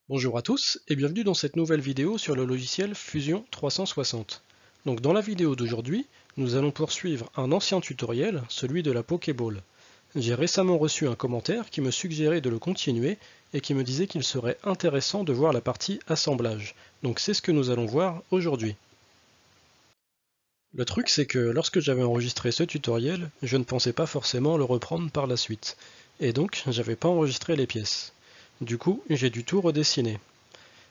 Bonjour à tous et bienvenue dans cette nouvelle vidéo sur le logiciel Fusion 360. Donc dans la vidéo d'aujourd'hui, nous allons poursuivre un ancien tutoriel, celui de la Pokéball. J'ai récemment reçu un commentaire qui me suggérait de le continuer et qui me disait qu'il serait intéressant de voir la partie assemblage. Donc c'est ce que nous allons voir aujourd'hui. Le truc c'est que lorsque j'avais enregistré ce tutoriel, je ne pensais pas forcément le reprendre par la suite. Et donc j'avais pas enregistré les pièces. Du coup, j'ai dû tout redessiner.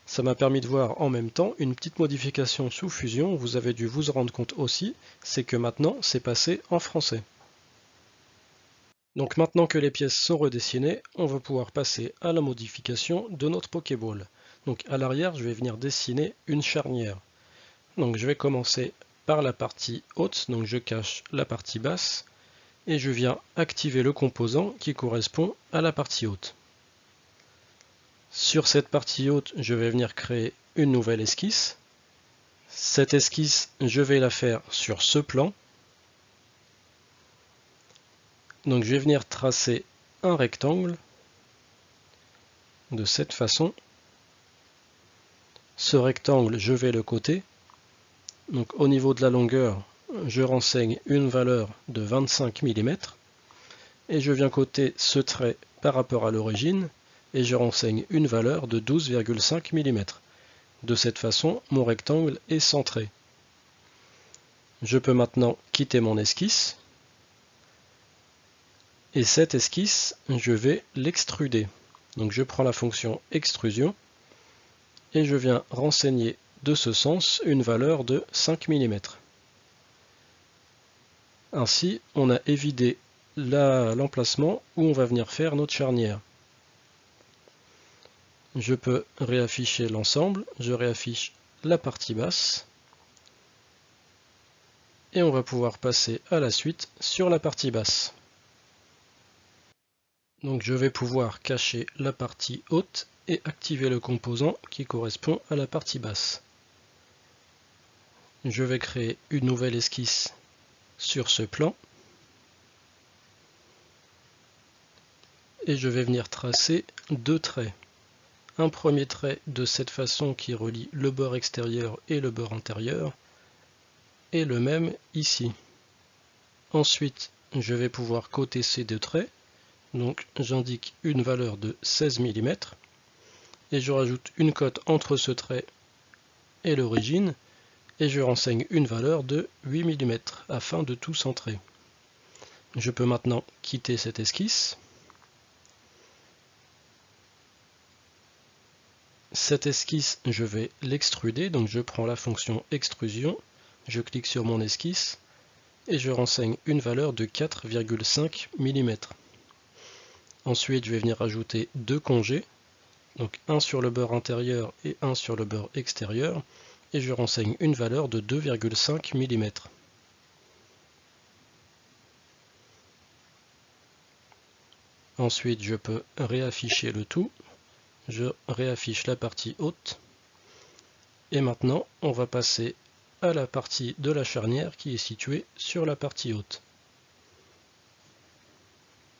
Ça m'a permis de voir en même temps une petite modification sous Fusion, vous avez dû vous en rendre compte aussi, c'est que maintenant c'est passé en français. Donc maintenant que les pièces sont redessinées, on va pouvoir passer à la modification de notre Pokéball. Donc à l'arrière, je vais venir dessiner une charnière. Donc je vais commencer par la partie haute, donc je cache la partie basse, et je viens activer le composant qui correspond à la partie haute. Sur cette partie haute, je vais venir créer une nouvelle esquisse. Cette esquisse, je vais la faire sur ce plan. Donc je vais venir tracer un rectangle de cette façon. Ce rectangle, je vais le coter. Donc au niveau de la longueur, je renseigne une valeur de 25 mm. Et je viens coter ce trait par rapport à l'origine. Et je renseigne une valeur de 12,5 mm. De cette façon, mon rectangle est centré. Je peux maintenant quitter mon esquisse. Et cette esquisse, je vais l'extruder. Donc je prends la fonction extrusion et je viens renseigner de ce sens une valeur de 5 mm. Ainsi, on a évidé l'emplacement où on va venir faire notre charnière. Je peux réafficher l'ensemble, je réaffiche la partie basse et on va pouvoir passer à la suite sur la partie basse. Donc je vais pouvoir cacher la partie haute et activer le composant qui correspond à la partie basse. Je vais créer une nouvelle esquisse sur ce plan et je vais venir tracer deux traits. Un premier trait de cette façon qui relie le bord extérieur et le bord intérieur et le même ici. Ensuite, je vais pouvoir coter ces deux traits. Donc j'indique une valeur de 16 mm et je rajoute une cote entre ce trait et l'origine et je renseigne une valeur de 8 mm afin de tout centrer. Je peux maintenant quitter cette esquisse. Cette esquisse, je vais l'extruder, donc je prends la fonction extrusion, je clique sur mon esquisse et je renseigne une valeur de 4,5 mm. Ensuite, je vais venir ajouter deux congés, donc un sur le bord intérieur et un sur le bord extérieur, et je renseigne une valeur de 2,5 mm. Ensuite, je peux réafficher le tout. Je réaffiche la partie haute. Et maintenant, on va passer à la partie de la charnière qui est située sur la partie haute.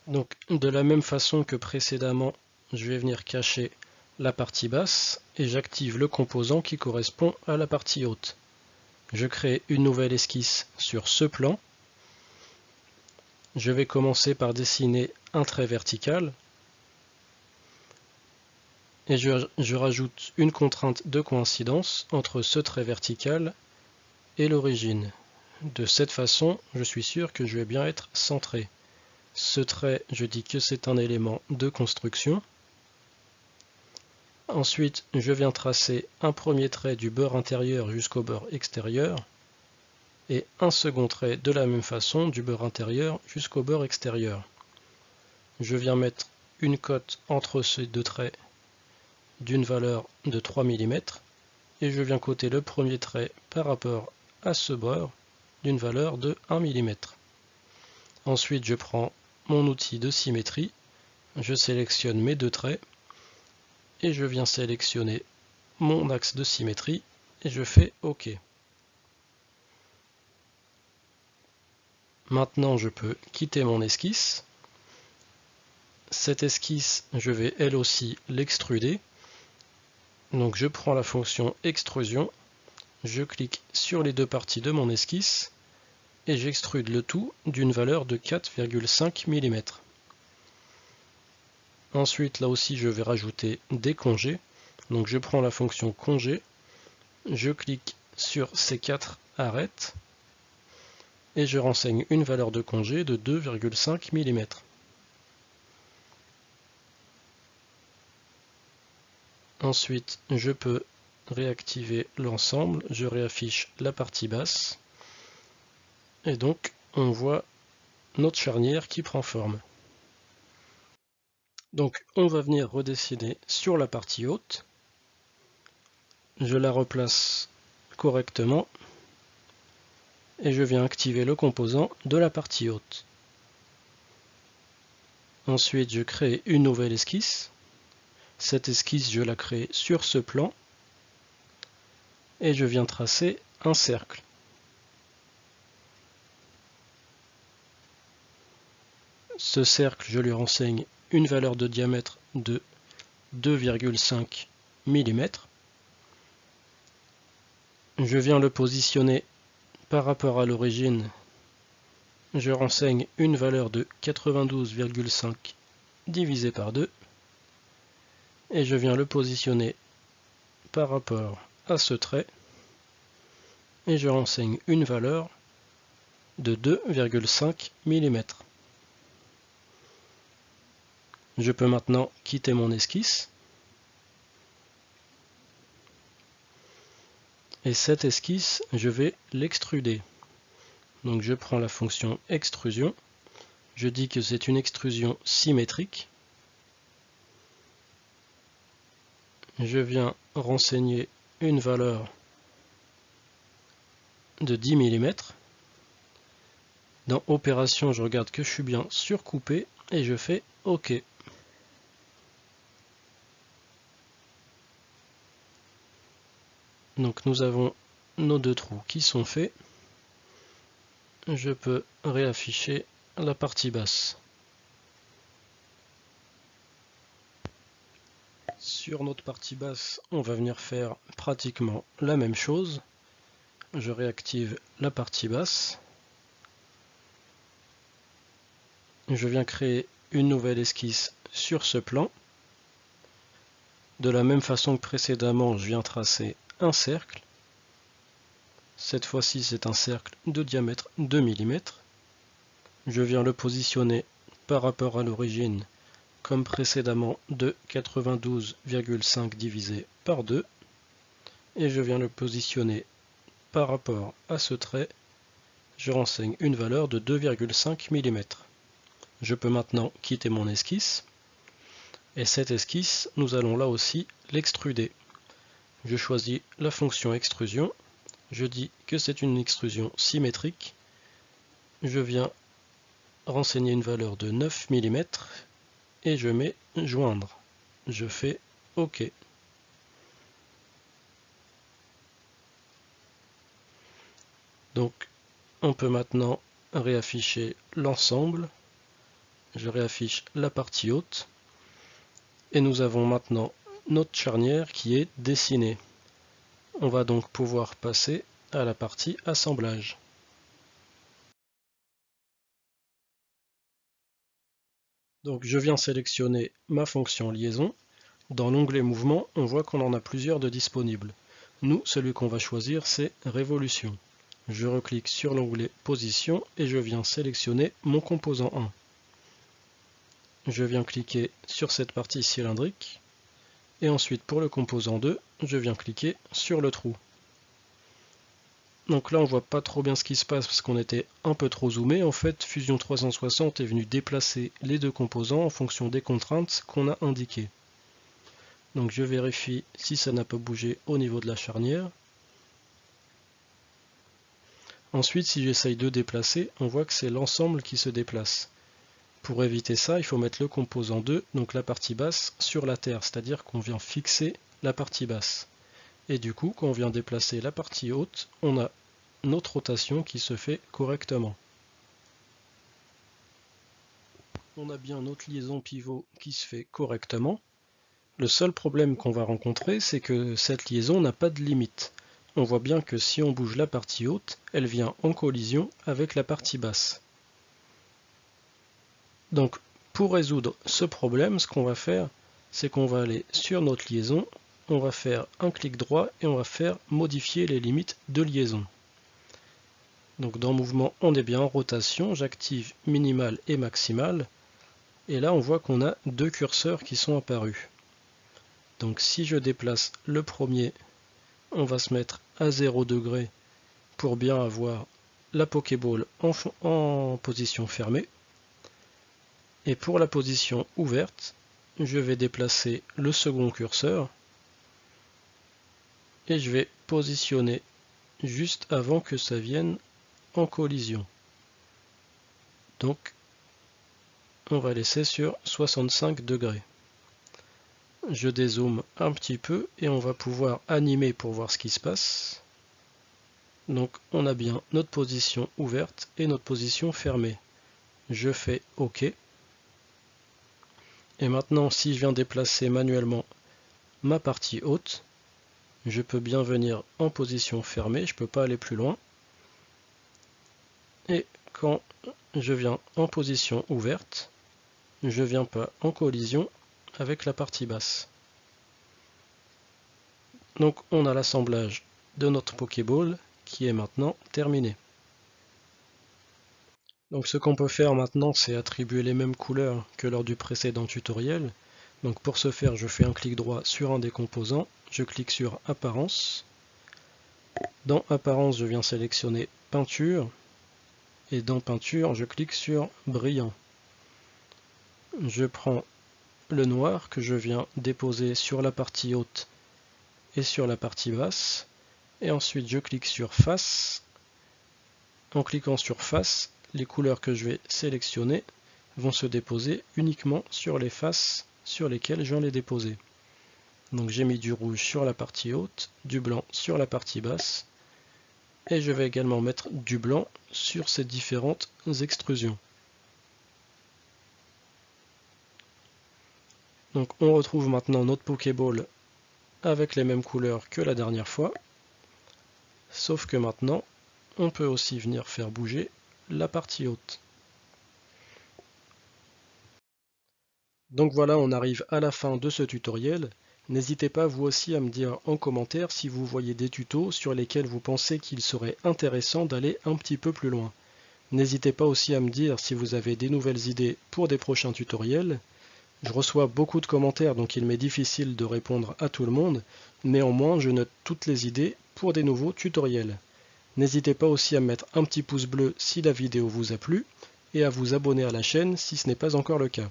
Donc, de la même façon que précédemment, je vais venir cacher la partie basse et j'active le composant qui correspond à la partie haute. Je crée une nouvelle esquisse sur ce plan. Je vais commencer par dessiner un trait vertical et je rajoute une contrainte de coïncidence entre ce trait vertical et l'origine. De cette façon, je suis sûr que je vais bien être centré. Ce trait, je dis que c'est un élément de construction. Ensuite, je viens tracer un premier trait du bord intérieur jusqu'au bord extérieur et un second trait de la même façon du bord intérieur jusqu'au bord extérieur. Je viens mettre une cote entre ces deux traits d'une valeur de 3 mm et je viens coter le premier trait par rapport à ce bord d'une valeur de 1 mm. Ensuite, je prends mon outil de symétrie, je sélectionne mes deux traits et je viens sélectionner mon axe de symétrie et je fais OK. Maintenant, je peux quitter mon esquisse. Cette esquisse, je vais elle aussi l'extruder Donc je prends la fonction extrusion, je clique sur les deux parties de mon esquisse et j'extrude le tout d'une valeur de 4,5 mm. Ensuite, là aussi, je vais rajouter des congés. Donc je prends la fonction congé, je clique sur ces 4 arêtes et je renseigne une valeur de congé de 2,5 mm. Ensuite, je peux réactiver l'ensemble, je réaffiche la partie basse et donc on voit notre charnière qui prend forme. Donc on va venir redessiner sur la partie haute. Je la replace correctement et je viens activer le composant de la partie haute. Ensuite, je crée une nouvelle esquisse. Cette esquisse, je la crée sur ce plan et je viens tracer un cercle. Ce cercle, je lui renseigne une valeur de diamètre de 2,5 mm. Je viens le positionner par rapport à l'origine. Je renseigne une valeur de 92,5 divisé par 2 et je viens le positionner par rapport à ce trait et je renseigne une valeur de 2,5 mm. Je peux maintenant quitter mon esquisse et cette esquisse, je vais l'extruder. Donc je prends la fonction extrusion, je dis que c'est une extrusion symétrique. Je viens renseigner une valeur de 10 mm. Dans opération, je regarde que je suis bien surcoupé et je fais OK. Donc nous avons nos deux trous qui sont faits. Je peux réafficher la partie basse. Sur notre partie basse, on va venir faire pratiquement la même chose. Je réactive la partie basse. Je viens créer une nouvelle esquisse sur ce plan. De la même façon que précédemment, je viens tracer un cercle. Cette fois-ci, c'est un cercle de diamètre 2 mm. Je viens le positionner par rapport à l'origine, comme précédemment, de 92,5 divisé par 2. Et je viens le positionner par rapport à ce trait. Je renseigne une valeur de 2,5 mm. Je peux maintenant quitter mon esquisse. Et cette esquisse, nous allons là aussi l'extruder. Je choisis la fonction extrusion. Je dis que c'est une extrusion symétrique. Je viens renseigner une valeur de 9 mm et je mets joindre. Je fais OK. Donc on peut maintenant réafficher l'ensemble. Je réaffiche la partie haute. Et nous avons maintenant notre charnière qui est dessinée. On va donc pouvoir passer à la partie assemblage. Donc je viens sélectionner ma fonction liaison. Dans l'onglet mouvement, on voit qu'on en a plusieurs de disponibles. Nous, celui qu'on va choisir, c'est révolution. Je reclique sur l'onglet position et je viens sélectionner mon composant 1. Je viens cliquer sur cette partie cylindrique. Et ensuite, pour le composant 2, je viens cliquer sur le trou. Donc là, on voit pas trop bien ce qui se passe parce qu'on était un peu trop zoomé. En fait, Fusion 360 est venu déplacer les deux composants en fonction des contraintes qu'on a indiquées. Donc je vérifie si ça n'a pas bougé au niveau de la charnière. Ensuite, si j'essaye de déplacer, on voit que c'est l'ensemble qui se déplace. Pour éviter ça, il faut mettre le composant 2, donc la partie basse, sur la terre, c'est-à-dire qu'on vient fixer la partie basse. Et du coup, quand on vient déplacer la partie haute, on a notre rotation qui se fait correctement. On a bien notre liaison pivot qui se fait correctement. Le seul problème qu'on va rencontrer, c'est que cette liaison n'a pas de limite. On voit bien que si on bouge la partie haute, elle vient en collision avec la partie basse. Donc, pour résoudre ce problème, ce qu'on va faire, c'est qu'on va aller sur notre liaison, on va faire un clic droit et on va faire modifier les limites de liaison. Donc dans mouvement, on est bien en rotation, j'active minimal et maximal, et là on voit qu'on a deux curseurs qui sont apparus. Donc si je déplace le premier, on va se mettre à 0 degré pour bien avoir la Pokéball en position fermée. Et pour la position ouverte, je vais déplacer le second curseur et je vais positionner juste avant que ça vienne en collision. Donc on va laisser sur 65 degrés. Je dézoome un petit peu et on va pouvoir animer pour voir ce qui se passe. Donc on a bien notre position ouverte et notre position fermée. Je fais OK. Et maintenant, si je viens déplacer manuellement ma partie haute, je peux bien venir en position fermée, je ne peux pas aller plus loin. Et quand je viens en position ouverte, je ne viens pas en collision avec la partie basse. Donc on a l'assemblage de notre Pokéball qui est maintenant terminé. Donc ce qu'on peut faire maintenant, c'est attribuer les mêmes couleurs que lors du précédent tutoriel. Donc pour ce faire, je fais un clic droit sur un des composants, je clique sur Apparence. Dans Apparence, je viens sélectionner Peinture. Et dans Peinture, je clique sur Brillant. Je prends le noir que je viens déposer sur la partie haute et sur la partie basse. Et ensuite, je clique sur Face. En cliquant sur Face, les couleurs que je vais sélectionner vont se déposer uniquement sur les faces sur lesquelles je viens les déposer. Donc j'ai mis du rouge sur la partie haute, du blanc sur la partie basse, et je vais également mettre du blanc sur ces différentes extrusions. Donc on retrouve maintenant notre Pokéball avec les mêmes couleurs que la dernière fois, sauf que maintenant on peut aussi venir faire bouger la partie haute. Donc voilà, on arrive à la fin de ce tutoriel. N'hésitez pas vous aussi à me dire en commentaire si vous voyez des tutos sur lesquels vous pensez qu'il serait intéressant d'aller un petit peu plus loin. N'hésitez pas aussi à me dire si vous avez des nouvelles idées pour des prochains tutoriels. Je reçois beaucoup de commentaires, donc il m'est difficile de répondre à tout le monde. Néanmoins, je note toutes les idées pour des nouveaux tutoriels. N'hésitez pas aussi à me mettre un petit pouce bleu si la vidéo vous a plu et à vous abonner à la chaîne si ce n'est pas encore le cas.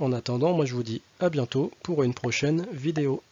En attendant, moi je vous dis à bientôt pour une prochaine vidéo.